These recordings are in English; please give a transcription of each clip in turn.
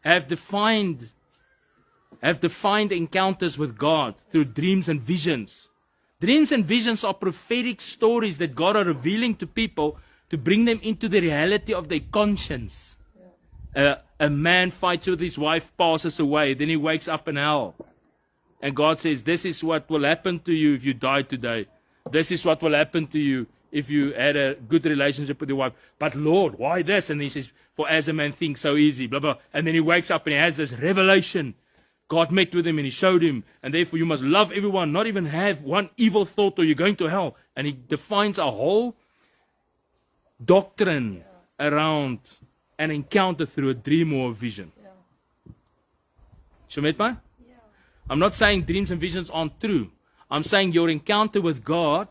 have defined encounters with God through dreams and visions. Dreams and visions are prophetic stories that God are revealing to people to bring them into the reality of their conscience. A man fights with his wife, passes away, then he wakes up in hell. And God says, this is what will happen to you if you die today. This is what will happen to you if you had a good relationship with your wife. But Lord, why this? And he says, for as a man thinks so easy, blah, blah. And then he wakes up and he has this revelation. God met with him and he showed him. And therefore you must love everyone, not even have one evil thought or you're going to hell. And he defines a whole doctrine around an encounter through a dream or a vision. So met my? I'm not saying dreams and visions aren't true. I'm saying your encounter with God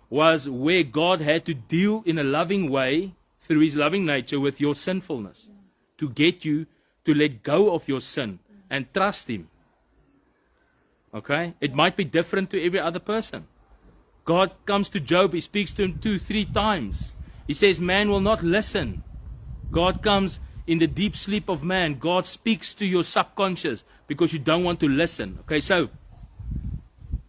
was where God had to deal in a loving way through his loving nature with your sinfulness to get you to let go of your sin and trust him. Okay? It might be different to every other person. God comes to Job, he speaks to him 2-3 times. He says, man will not listen. God comes in the deep sleep of man. God speaks to your subconscious because you don't want to listen. Okay, so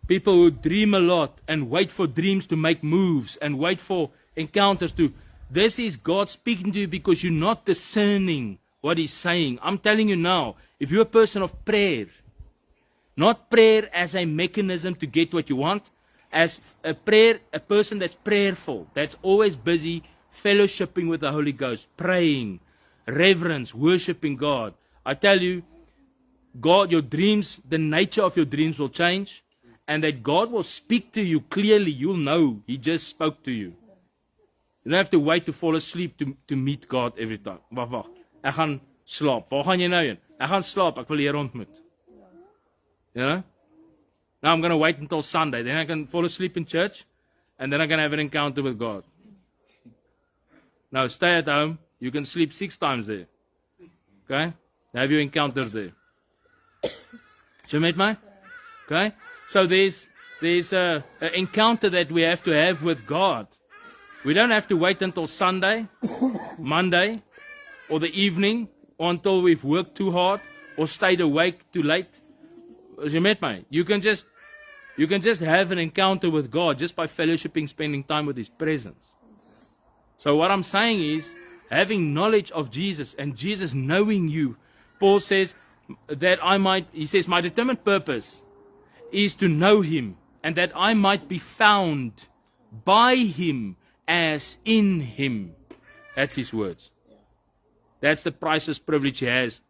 people who dream a lot and wait for dreams to make moves and wait for encounters to, this is God speaking to you because you're not discerning what he's saying. I'm telling you now, if you're a person of prayer, not prayer as a mechanism to get what you want, as a person that's prayerful, that's always busy fellowshipping with the Holy Ghost, praying, reverence, worshiping God. I tell you, God, your dreams, the nature of your dreams will change, and that God will speak to you clearly. You'll know he just spoke to you. You don't have to wait to fall asleep to meet God every time. Wag. Ek gaan slaap. Waar gaan jy nou heen? Ek gaan slaap. Ek wil die Here ontmoet. You know? Now I'm going to wait until Sunday. Then I can fall asleep in church, and then I can have an encounter with God. Now stay at home. You can sleep 6 times there. Okay? Have your encounters there. You met me? Okay? So there's an encounter that we have to have with God. We don't have to wait until Sunday, Monday, or the evening, or until we've worked too hard, or stayed awake too late. You met me? You can just have an encounter with God just by fellowshipping, spending time with his presence. So what I'm saying is, having knowledge of Jesus and Jesus knowing you, Paul says that he says, my determined purpose is to know him and that I might be found by him as in him. That's his words. That's the priceless privilege he has